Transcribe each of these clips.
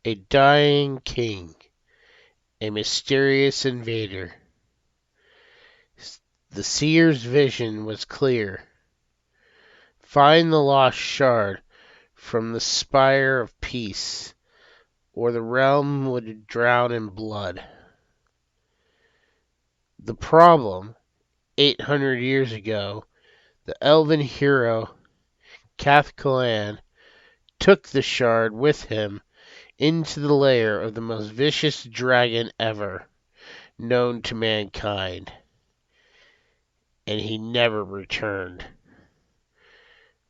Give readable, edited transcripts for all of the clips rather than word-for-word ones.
A dying king, a mysterious invader. The seer's vision was clear. Find the lost shard from the Spire of Peace, or the realm would drown in blood. The problem, 800 years ago, the elven hero Kathkalan took the shard with him into the lair of the most vicious dragon ever known to mankind, and he never returned.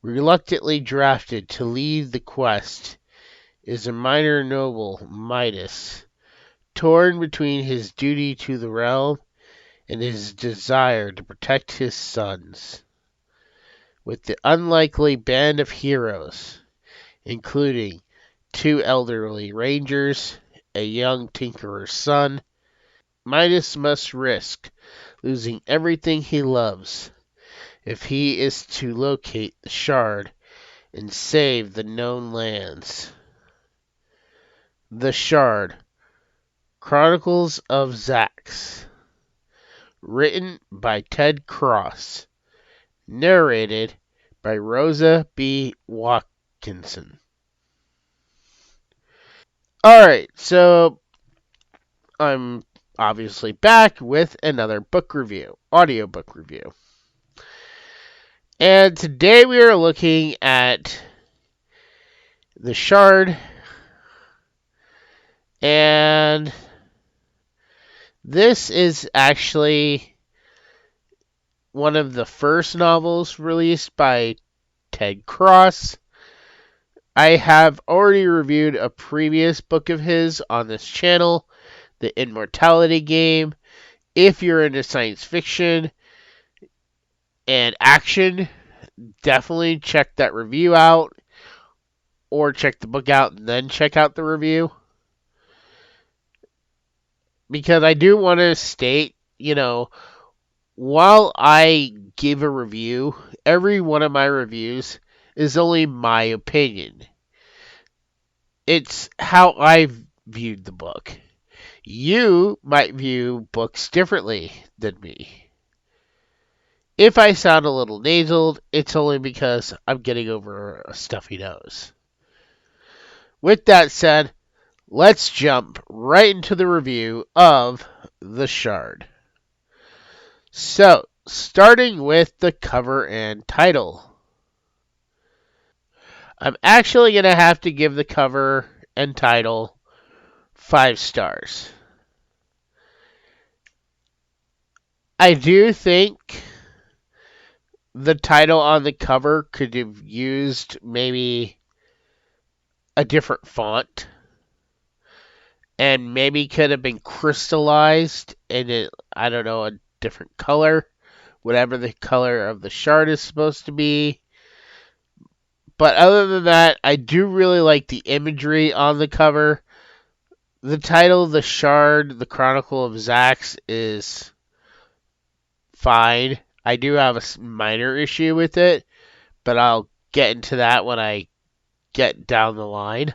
Reluctantly drafted to lead the quest is a minor noble, Midas, torn between his duty to the realm and his desire to protect his sons. With the unlikely band of heroes, including 2 elderly rangers, a young tinkerer's son, Midas must risk losing everything he loves if he is to locate the shard and save the known lands. The Shard, Chronicles of Zax, written by Ted Cross, narrated by Rosa B. Watkinson. Alright, so I'm obviously back with another book review, audiobook review. And today we are looking at The Shard, and this is actually one of the first novels released by Ted Cross. I have already reviewed a previous book of his on this channel, The Immortality Game. If you're into science fiction and action, definitely check that review out, or check the book out and then check out the review. Because I do want to state, while I give a review, every one of my reviews is only my opinion. It's how I viewed the book. You might view books differently than me. If I sound a little nasaled, it's only because I'm getting over a stuffy nose. With that said, let's jump right into the review of The Shard. So, starting with the cover and title. I'm actually going to have to give the cover and title 5 stars. I do think the title on the cover could have used maybe a different font, and maybe could have been crystallized in a different color, whatever the color of the shard is supposed to be. But other than that, I do really like the imagery on the cover. The title, The Shard, The Chronicle of Zax, is fine. I do have a minor issue with it, but I'll get into that when I get down the line.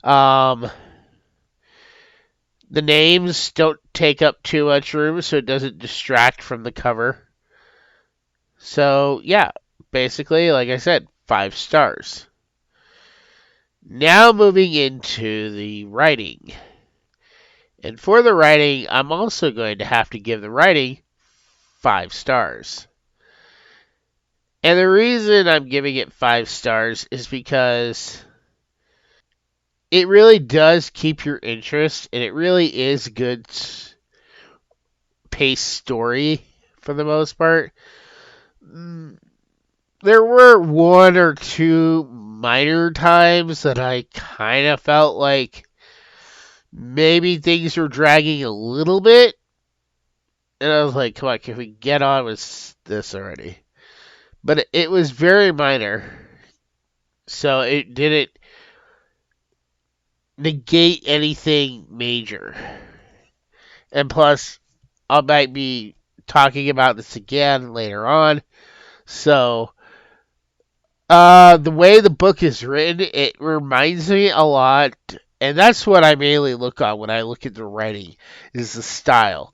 The names don't take up too much room, so it doesn't distract from the cover. So, yeah, basically, like I said, 5 stars. Now moving into the writing. And for the writing, I'm also going to have to give the writing 5 stars. And the reason I'm giving it 5 stars is because it really does keep your interest, and it really is a good paced story for the most part. There were 1 or 2 minor times that I kind of felt like maybe things were dragging a little bit. And I was like, come on, can we get on with this already? But it was very minor. So it didn't negate anything major. And plus, I might be talking about this again later on. So, the way the book is written, it reminds me a lot And that's what I mainly look on when I look at the writing, is the style.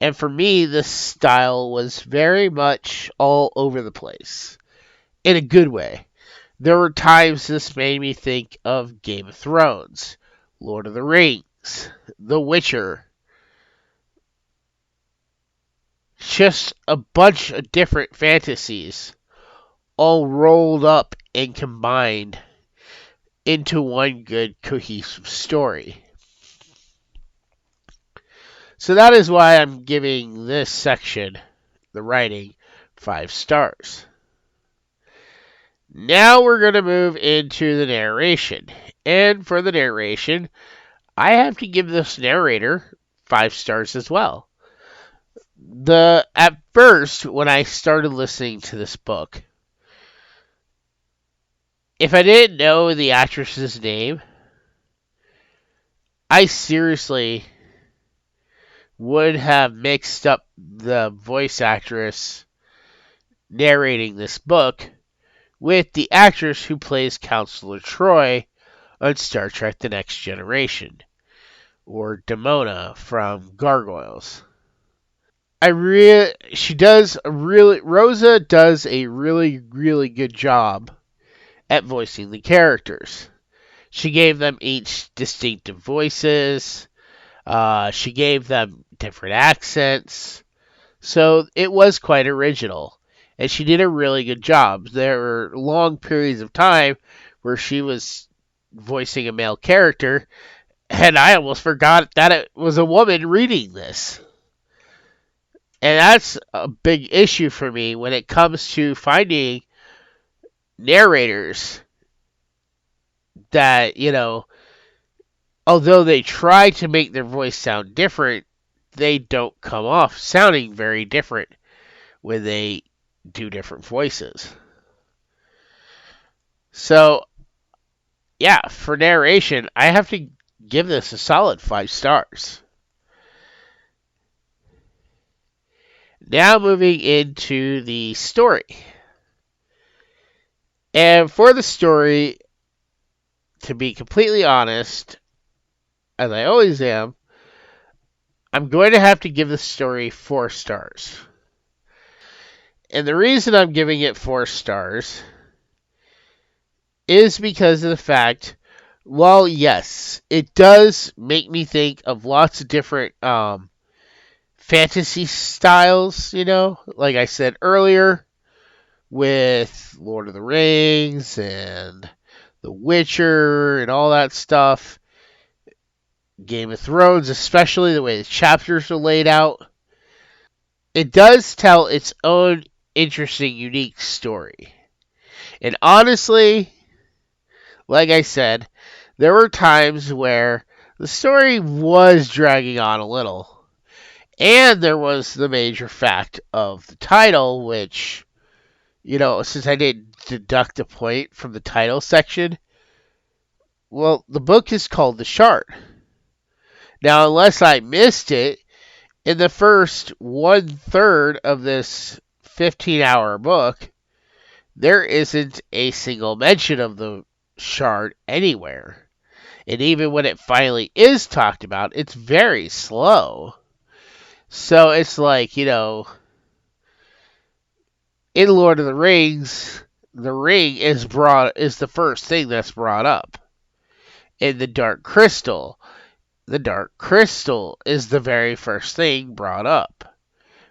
And for me, this style was very much all over the place, in a good way. There were times this made me think of Game of Thrones, Lord of the Rings, The Witcher, just a bunch of different fantasies all rolled up and combined into one good cohesive story. So that is why I'm giving this section, the writing, 5 stars. Now we're going to move into the narration. And for the narration, I have to give this narrator 5 stars as well. At first, when I started listening to this book, if I didn't know the actress's name, I seriously would have mixed up the voice actress narrating this book with the actress who plays Counselor Troy on Star Trek The Next Generation, or Demona from Gargoyles. Rosa does a really, really good job at voicing the characters. She gave them each distinctive voices. She gave them different accents. So it was quite original. And she did a really good job. There were long periods of time where she was voicing a male character, and I almost forgot that it was a woman reading this. And that's a big issue for me when it comes to finding narrators that, although they try to make their voice sound different, they don't come off sounding very different when they do different voices. So, yeah, for narration, I have to give this a solid 5 stars. Now moving into the story. And for the story, to be completely honest, as I always am, I'm going to have to give the story 4 stars. And the reason I'm giving it 4 stars is because of the fact, well, yes, it does make me think of lots of different fantasy styles, like I said earlier, with Lord of the Rings and The Witcher and all that stuff. Game of Thrones, especially the way the chapters are laid out. It does tell its own interesting, unique story. And honestly, like I said, there were times where the story was dragging on a little. And there was the major fact of the title, which, since I didn't deduct a point from the title section, well, the book is called The Shard. Now, unless I missed it, in the first 1/3 of this 15-hour book, there isn't a single mention of the shard anywhere. And even when it finally is talked about, it's very slow. So it's like, in Lord of the Rings, the ring is the first thing that's brought up. In the Dark Crystal is the very first thing brought up.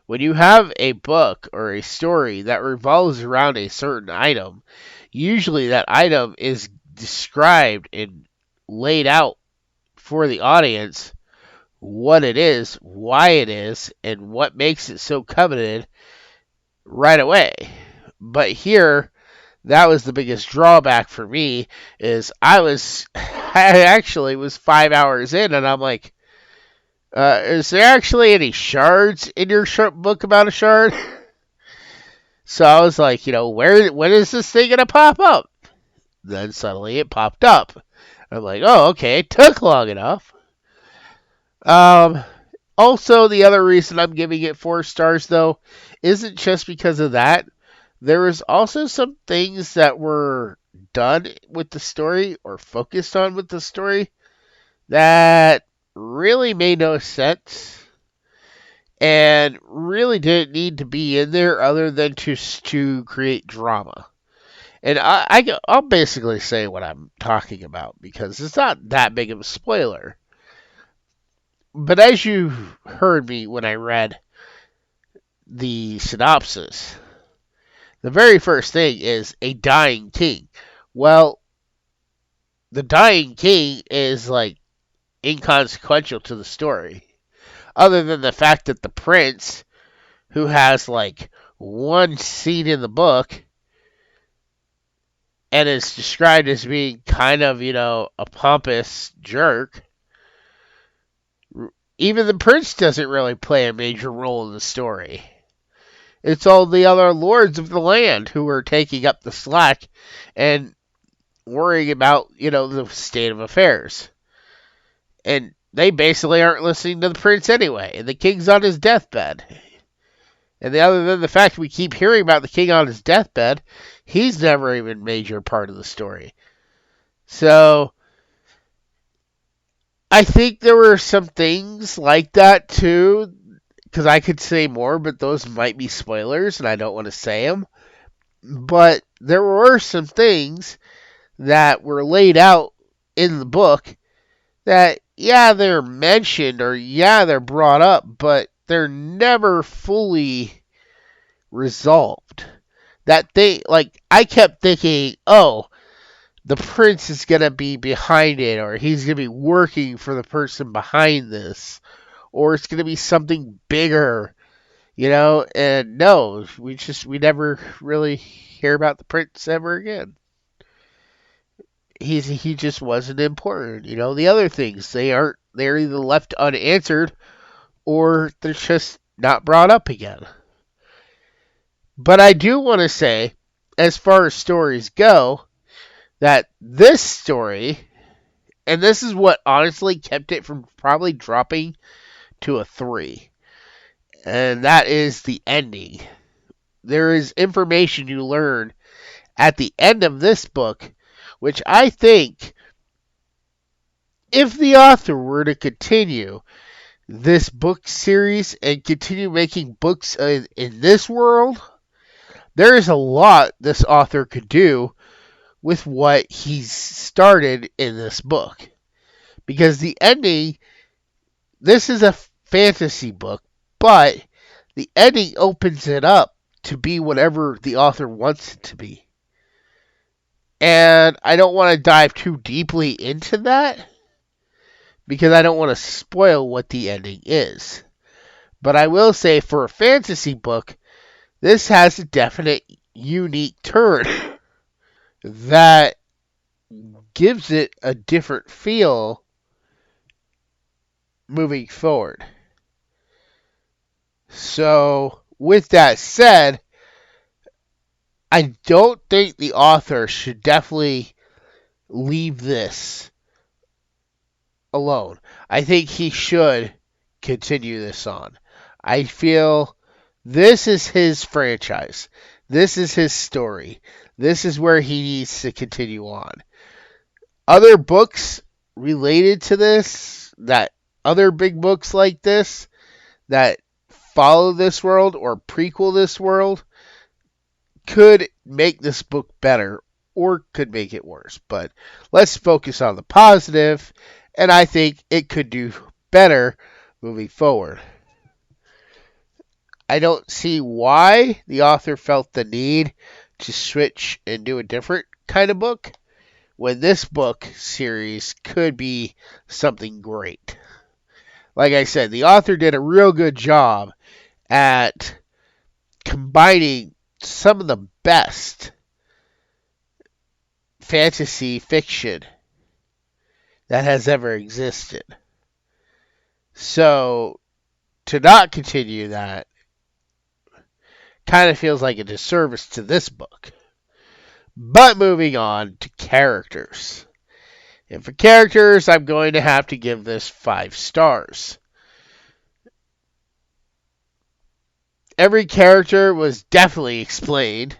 When you have a book or a story that revolves around a certain item, usually that item is described and laid out for the audience, what it is, why it is, and what makes it so coveted right away. But here, that was the biggest drawback for me, is I actually was 5 hours in, and I'm like, is there actually any shards in your book about a shard? So I was like, when is this thing going to pop up? Then suddenly it popped up. I'm like, oh, okay, it took long enough. Also, the other reason I'm giving it 4 stars, though, isn't just because of that. There was also some things that were done with the story or focused on with the story that really made no sense and really didn't need to be in there other than to create drama. And I'll basically say what I'm talking about because it's not that big of a spoiler. But as you heard me when I read the synopsis, the very first thing is a dying king. Well, the dying king is like inconsequential to the story, other than the fact that the prince, who has like one scene in the book and is described as being kind of, a pompous jerk, even the prince doesn't really play a major role in the story. It's all the other lords of the land who are taking up the slack and worrying about, the state of affairs. And they basically aren't listening to the prince anyway. And the king's on his deathbed. And other than the fact we keep hearing about the king on his deathbed, he's never even a major part of the story. So I think there were some things like that too, because I could say more, but those might be spoilers, and I don't want to say them. But there were some things that were laid out in the book that, yeah, they're mentioned or, yeah, they're brought up, but they're never fully resolved. That they, like, I kept thinking, oh, the prince is going to be behind it, or he's going to be working for the person behind this, or it's going to be something bigger, and no, we never really hear about the prince ever again. He just wasn't important. The other things, they're either left unanswered or they're just not brought up again. But I do want to say, as far as stories go, that this story, and this is what honestly kept it from probably dropping to a 3, and that is the ending. There is information you learn at the end of this book, which I think, if the author were to continue this book series and continue making books in this world, there is a lot this author could do with what he's started in this book. Because the ending, this is a fantasy book, but the ending opens it up to be whatever the author wants it to be. And I don't want to dive too deeply into that because I don't want to spoil what the ending is. But I will say, for a fantasy book, this has a definite unique turn that gives it a different feel moving forward. So, with that said, I don't think the author should definitely leave this alone. I think he should continue this on. I feel this is his franchise. This is his story. This is where he needs to continue on. Other books related to this, that other big books like this, that follow this world or prequel this world, could make this book better or could make it worse. But let's focus on the positive, and I think it could do better moving forward. I don't see why the author felt the need to switch and do a different kind of book when this book series could be something great. Like I said, the author did a real good job at combining some of the best fantasy fiction that has ever existed. So, to not continue that kind of feels like a disservice to this book. But moving on to characters. And for characters, I'm going to have to give this 5 stars. Every character was definitely explained.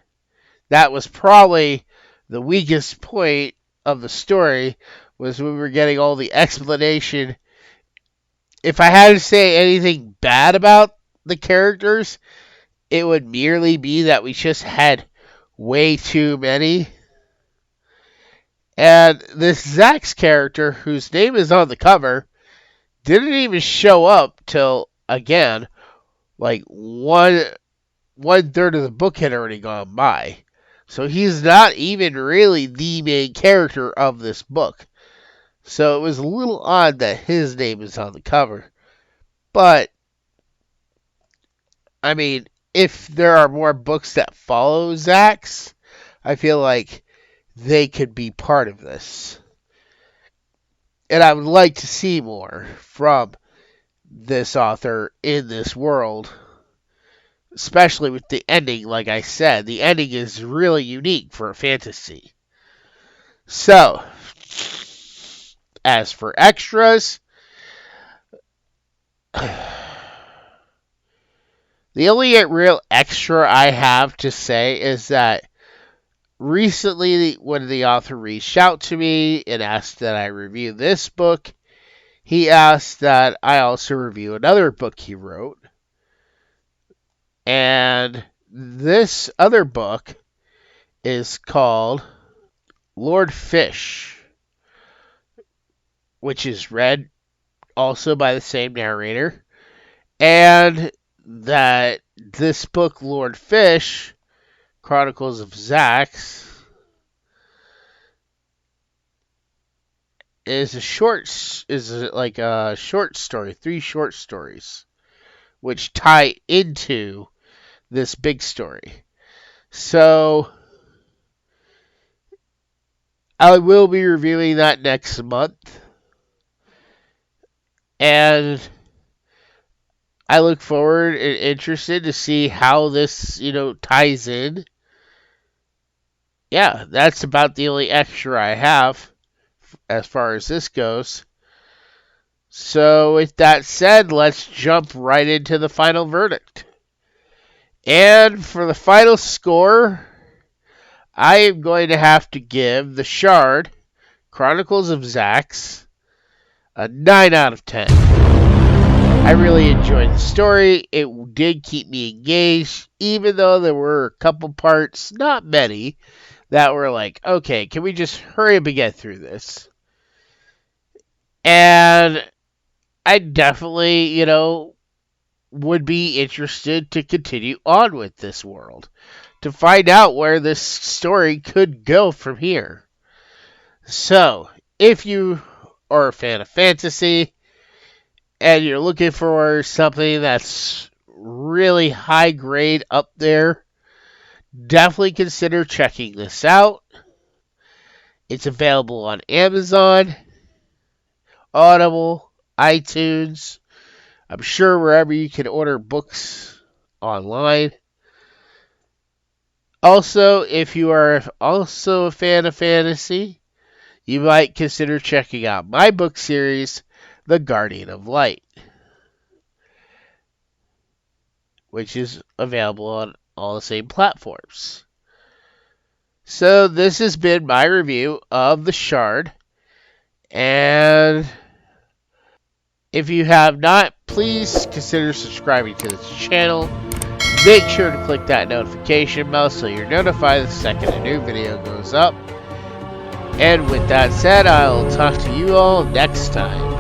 That was probably the weakest point of the story, was when we were getting all the explanation. If I had to say anything bad about the characters, it would merely be that we just had way too many. And this Zax character, whose name is on the cover, didn't even show up till, again, like one third of the book had already gone by. So he's not even really the main character of this book. So it was a little odd that his name is on the cover. But, I mean, if there are more books that follow Zax, I feel like they could be part of this. And I would like to see more from this author in this world. Especially with the ending, like I said. The ending is really unique for a fantasy. So, as for extras, the only real extra I have to say is that recently, when the author reached out to me and asked that I review this book, he asked that I also review another book he wrote. And this other book is called Lord Fish, which is read also by the same narrator. And that this book, Lord Fish, Chronicles of Zax, is like a short story, 3 short stories, which tie into this big story. So I will be reviewing that next month. And I look forward and interested to see how this, ties in. Yeah, that's about the only extra I have as far as this goes. So with that said, let's jump right into the final verdict. And for the final score, I am going to have to give The Shard, Chronicles of Zax, a 9 out of 10. I really enjoyed the story. It did keep me engaged, even though there were a couple parts, not many, that were like, okay, can we just hurry up and get through this? And I definitely, would be interested to continue on with this world, to find out where this story could go from here. So, if you are a fan of fantasy, and you're looking for something that's really high grade up there, definitely consider checking this out. It's available on Amazon, Audible, iTunes, I'm sure wherever you can order books online. Also, if you are also a fan of fantasy, you might consider checking out my book series, The Guardian of Light, which is available on all the same platforms. So this has been my review of The Shard, and if you have not, please consider subscribing to this channel. Make sure to click that notification bell so you're notified the second a new video goes up. And with that said, I'll talk to you all next time.